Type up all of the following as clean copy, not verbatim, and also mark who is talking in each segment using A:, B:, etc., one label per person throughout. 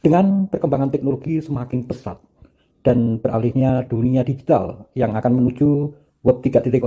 A: Dengan perkembangan teknologi semakin pesat dan beralihnya dunia digital yang akan menuju Web 3.0,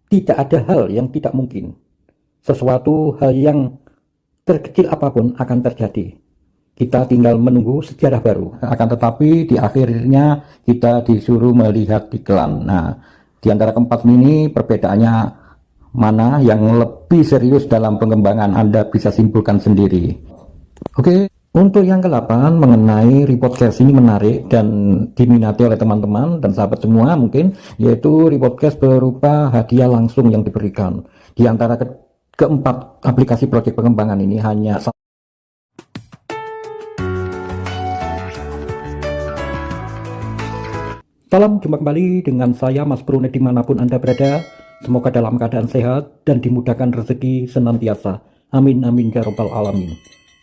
A: tidak ada hal yang tidak mungkin. Sesuatu hal yang terkecil apapun akan terjadi. Kita tinggal menunggu sejarah baru. Akan tetapi di akhirnya kita disuruh melihat iklan. Nah, di antara keempat ini perbedaannya mana yang lebih serius dalam pengembangan, Anda bisa simpulkan sendiri. Oke. Untuk yang ke-8 mengenai repodcast ini menarik dan diminati oleh teman-teman dan sahabat semua mungkin, yaitu repodcast berupa hadiah langsung yang diberikan. Di antara keempat aplikasi proyek pengembangan ini hanya Salam jumpa kembali dengan saya Mas Brune dimanapun Anda berada. Semoga dalam keadaan sehat dan dimudahkan rezeki senantiasa. Amin amin ya rabbal alamin.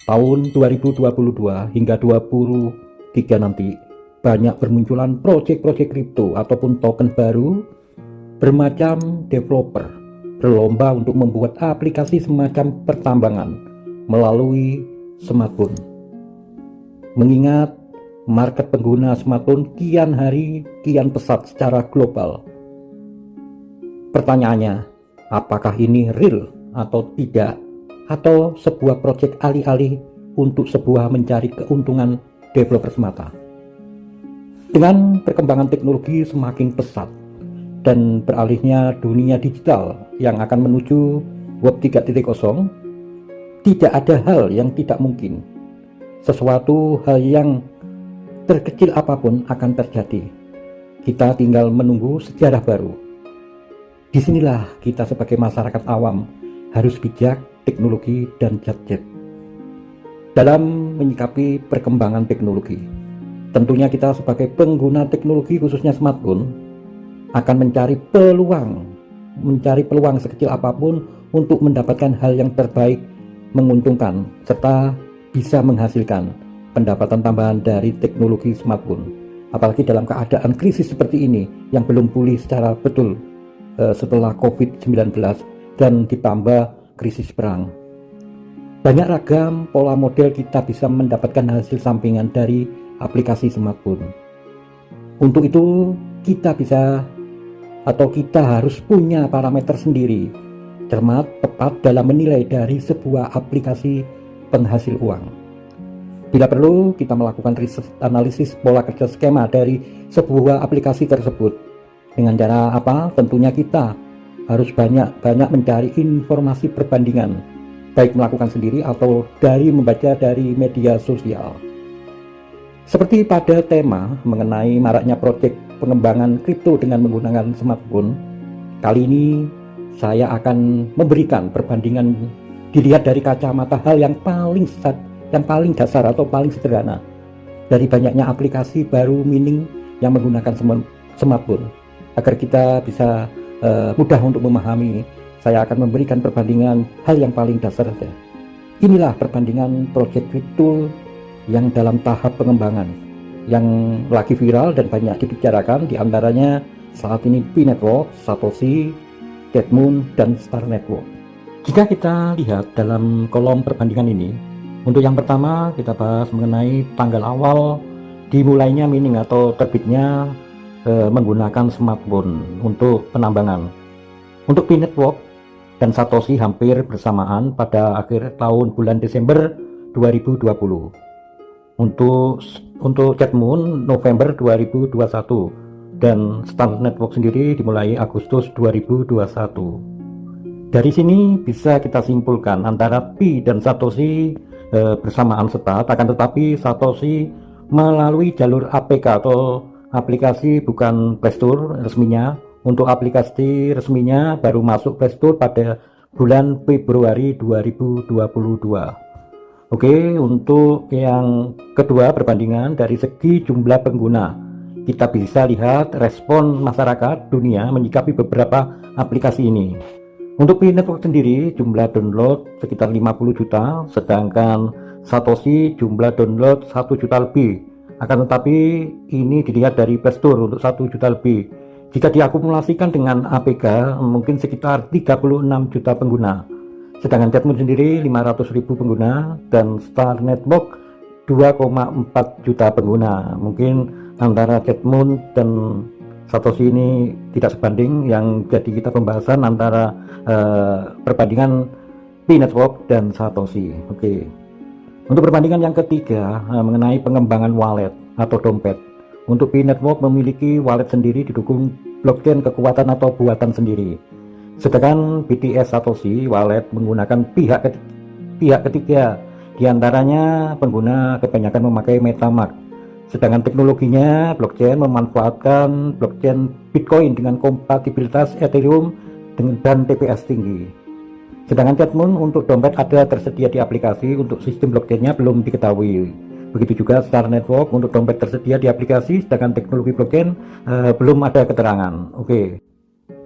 A: Tahun 2022 hingga 2023 nanti banyak bermunculan proyek-proyek kripto ataupun token baru. Bermacam developer berlomba untuk membuat aplikasi semacam pertambangan melalui smartphone. Mengingat market pengguna smartphone kian hari kian pesat secara global. Pertanyaannya, apakah ini real atau tidak? Atau sebuah proyek alih-alih untuk sebuah mencari keuntungan developer semata? Dengan perkembangan teknologi semakin pesat dan beralihnya dunia digital yang akan menuju Web 3.0, tidak ada hal yang tidak mungkin. Sesuatu hal yang terkecil apapun akan terjadi. Kita tinggal menunggu sejarah baru. Disinilah kita sebagai masyarakat awam harus bijak teknologi dan gadget dalam menyikapi perkembangan teknologi. Tentunya kita sebagai pengguna teknologi khususnya smartphone akan mencari peluang sekecil apapun untuk mendapatkan hal yang terbaik, menguntungkan, serta bisa menghasilkan pendapatan tambahan dari teknologi smartphone. Apalagi dalam keadaan krisis seperti ini yang belum pulih secara betul setelah COVID-19 dan ditambah krisis perang. Banyak ragam pola model kita bisa mendapatkan hasil sampingan dari aplikasi smartphone. Untuk itu kita harus punya parameter sendiri, cermat, tepat dalam menilai dari sebuah aplikasi penghasil uang. Bila perlu, kita melakukan riset analisis pola kerja skema dari sebuah aplikasi tersebut. Dengan cara apa? Tentunya kita harus banyak mencari informasi perbandingan, baik melakukan sendiri atau membaca dari media sosial. Seperti pada tema mengenai maraknya proyek pengembangan kripto dengan menggunakan smartphone, kali ini saya akan memberikan perbandingan dilihat dari kacamata hal yang paling dasar atau paling sederhana dari banyaknya aplikasi baru mining yang menggunakan smartphone. Agar kita bisa mudah untuk memahami, saya akan memberikan perbandingan hal yang paling dasar saja. Inilah perbandingan proyek kripto yang dalam tahap pengembangan, yang lagi viral dan banyak dibicarakan, diantaranya saat ini Pi Network, Satoshi, Catmoon, dan Star Network. Jika kita lihat dalam kolom perbandingan ini, untuk yang pertama kita bahas mengenai tanggal awal dimulainya mining atau terbitnya menggunakan smartphone untuk penambangan. Untuk Pi Network dan Satoshi hampir bersamaan pada akhir tahun bulan Desember 2020. Untuk Catmoon November 2021 dan Star Network sendiri dimulai Agustus 2021. Dari sini bisa kita simpulkan antara Pi dan Satoshi bersamaan start, akan tetapi Satoshi melalui jalur APK atau aplikasi bukan Play Store resminya. Untuk aplikasi resminya baru masuk Play Store pada bulan Februari 2022. Oke, untuk yang kedua perbandingan dari segi jumlah pengguna, kita bisa lihat respon masyarakat dunia menyikapi beberapa aplikasi ini. Untuk Pi Network sendiri jumlah download sekitar 50 juta, sedangkan Satoshi jumlah download 1 juta lebih. Akan tetapi ini dilihat dari Play Store untuk 1 juta lebih. Jika diakumulasikan dengan APK mungkin sekitar 36 juta pengguna. Sedangkan Catmoon sendiri 500.000 pengguna dan Star Network 2,4 juta pengguna. Mungkin antara Chatmoon dan Satoshi ini tidak sebanding, yang jadi kita pembahasan antara perbandingan P-Network dan Satoshi. Oke. Untuk perbandingan yang ketiga mengenai pengembangan wallet atau dompet. Untuk P-Network memiliki wallet sendiri didukung blockchain kekuatan atau buatan sendiri. Sedangkan BTS Satoshi wallet menggunakan pihak ketiga, diantaranya pengguna kebanyakan memakai MetaMask. Sedangkan teknologinya blockchain memanfaatkan blockchain Bitcoin dengan kompatibilitas Ethereum dan TPS tinggi. Sedangkan Chatmoon untuk dompet ada tersedia di aplikasi, untuk sistem blockchainnya belum diketahui. Begitu juga Star Network untuk dompet tersedia di aplikasi, sedangkan teknologi blockchain belum ada keterangan. Oke.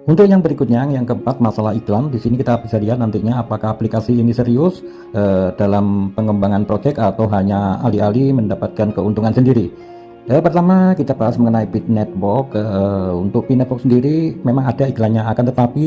A: Untuk yang berikutnya, yang keempat, masalah iklan. Di sini kita bisa lihat nantinya apakah aplikasi ini serius dalam pengembangan proyek atau hanya alih-alih mendapatkan keuntungan sendiri. Pertama kita bahas mengenai P-Network. Untuk P-Network sendiri memang ada iklannya, akan tetapi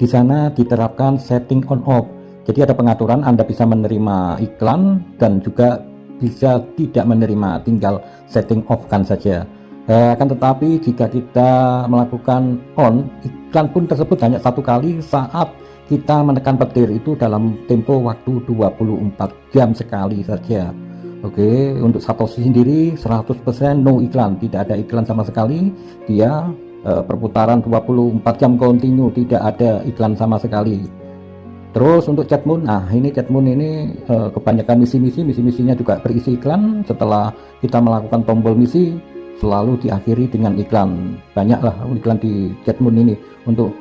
A: di sana diterapkan setting on off. Jadi ada pengaturan, Anda bisa menerima iklan dan juga bisa tidak menerima, tinggal setting off kan saja. Akan tetapi jika kita melakukan on, iklan pun tersebut hanya satu kali saat kita menekan petir, itu dalam tempo waktu 24 jam sekali saja. Oke, untuk Satoshi sendiri 100% no iklan, tidak ada iklan sama sekali. Dia perputaran 24 jam kontinu, tidak ada iklan sama sekali. Terus untuk Chatmoon, ini Chatmoon ini kebanyakan misi-misinya juga berisi iklan. Setelah kita melakukan tombol misi, selalu diakhiri dengan iklan. Banyaklah iklan di Chatmoon ini untuk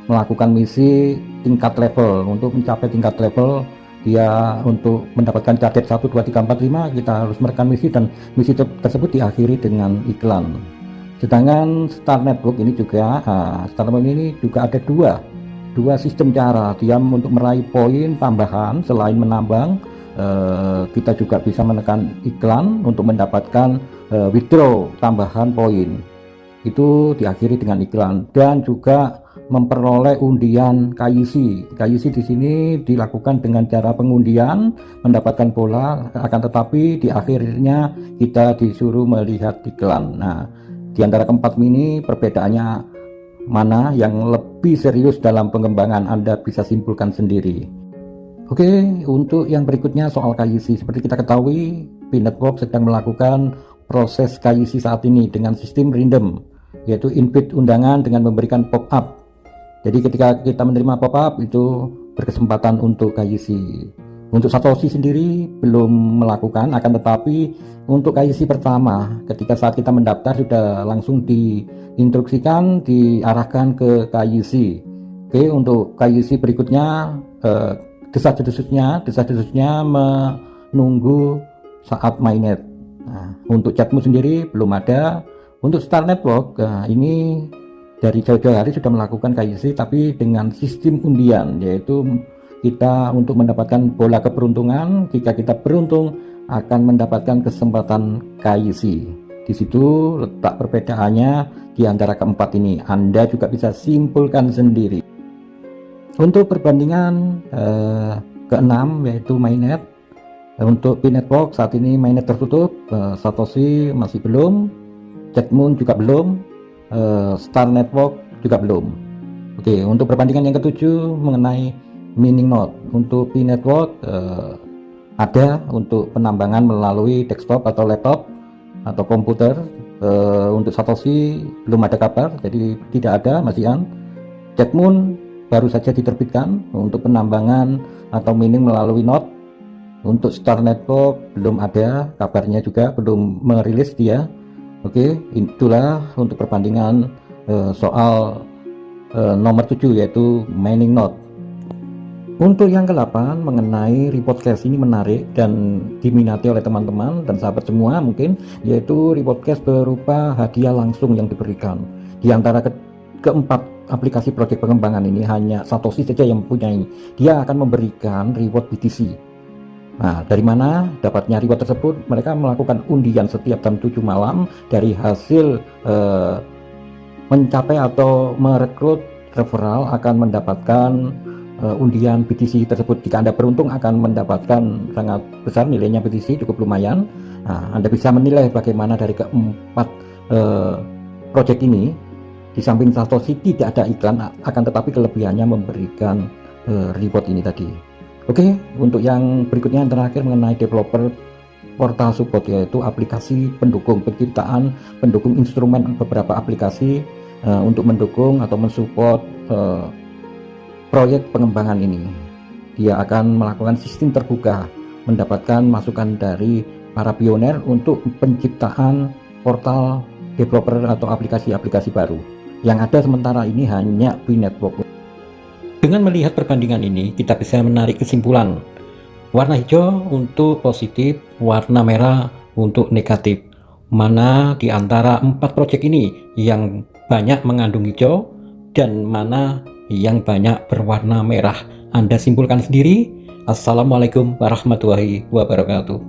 A: melakukan misi tingkat level. Untuk mencapai tingkat level, dia untuk mendapatkan target 1, 2, 3, 4, 5, kita harus merekam misi, dan misi tersebut diakhiri dengan iklan. Sedangkan Star Network ini juga, Star Network ini juga ada dua sistem cara dia untuk meraih poin tambahan. Selain menambang, kita juga bisa menekan iklan untuk mendapatkan withdraw tambahan poin, itu diakhiri dengan iklan. Dan juga memperoleh undian KYC. KYC di sini dilakukan dengan cara pengundian, mendapatkan bola, akan tetapi di akhirnya kita disuruh melihat iklan. Nah, di antara keempat ini perbedaannya mana yang lebih serius dalam pengembangan, Anda bisa simpulkan sendiri. Oke, untuk yang berikutnya soal KYC. Seperti kita ketahui, P-Network sedang melakukan proses KYC saat ini dengan sistem random, yaitu invite undangan dengan memberikan pop-up. Jadi ketika kita menerima pop-up, itu berkesempatan untuk KYC. Untuk Satoshi sendiri belum melakukan, akan tetapi untuk KYC pertama, ketika saat kita mendaftar sudah langsung diinstruksikan, diarahkan ke KYC. Oke, untuk KYC berikutnya, desas-desusnya menunggu saat mainnet. Nah, untuk Chatmoon sendiri belum ada. Untuk Star Network, ini dari jauh-jauh hari sudah melakukan KYC, tapi dengan sistem undian, yaitu kita untuk mendapatkan bola keberuntungan, jika kita beruntung akan mendapatkan kesempatan KYC. Di situ letak perbedaannya di antara keempat ini. Anda juga bisa simpulkan sendiri. Untuk perbandingan keenam, yaitu mainnet. Untuk P-Network saat ini mainnet tertutup, Satoshi masih belum, Chatmoon juga belum, Star Network juga belum. Oke, untuk perbandingan yang ketujuh mengenai mining node. Untuk P-Network ada untuk penambangan melalui desktop atau laptop atau komputer. Untuk Satoshi belum ada kabar, jadi tidak ada, masih on. Chatmoon baru saja diterbitkan untuk penambangan atau mining melalui node. Untuk Star Network belum ada kabarnya, juga belum merilis dia. Oke, itulah untuk perbandingan soal nomor 7, yaitu mining node. Untuk yang ke-8 mengenai reward cash, ini menarik dan diminati oleh teman-teman dan sahabat semua mungkin, yaitu reward cash berupa hadiah langsung yang diberikan. Di antara keempat aplikasi proyek pengembangan ini hanya Satoshi saja yang mempunyai. Dia akan memberikan reward BTC. Nah, dari mana dapatnya reward tersebut? Mereka melakukan undian setiap jam 7 malam dari hasil mencapai atau merekrut referral, akan mendapatkan undian BTC tersebut. Jika Anda beruntung akan mendapatkan sangat besar nilainya BTC, cukup lumayan. Nah, Anda bisa menilai bagaimana dari keempat project ini. Di samping Satoshi tidak ada iklan, akan tetapi kelebihannya memberikan reward ini tadi. Oke, untuk yang berikutnya yang terakhir mengenai developer portal support, yaitu aplikasi pendukung penciptaan, pendukung instrumen beberapa aplikasi untuk mendukung atau mensupport proyek pengembangan ini. Dia akan melakukan sistem terbuka, mendapatkan masukan dari para pioner untuk penciptaan portal developer atau aplikasi-aplikasi baru. Yang ada sementara ini hanya Binetwork. Dengan melihat perbandingan ini, kita bisa menarik kesimpulan. Warna hijau untuk positif, warna merah untuk negatif. Mana di antara 4 proyek ini yang banyak mengandung hijau dan mana yang banyak berwarna merah? Anda simpulkan sendiri. Assalamualaikum warahmatullahi wabarakatuh.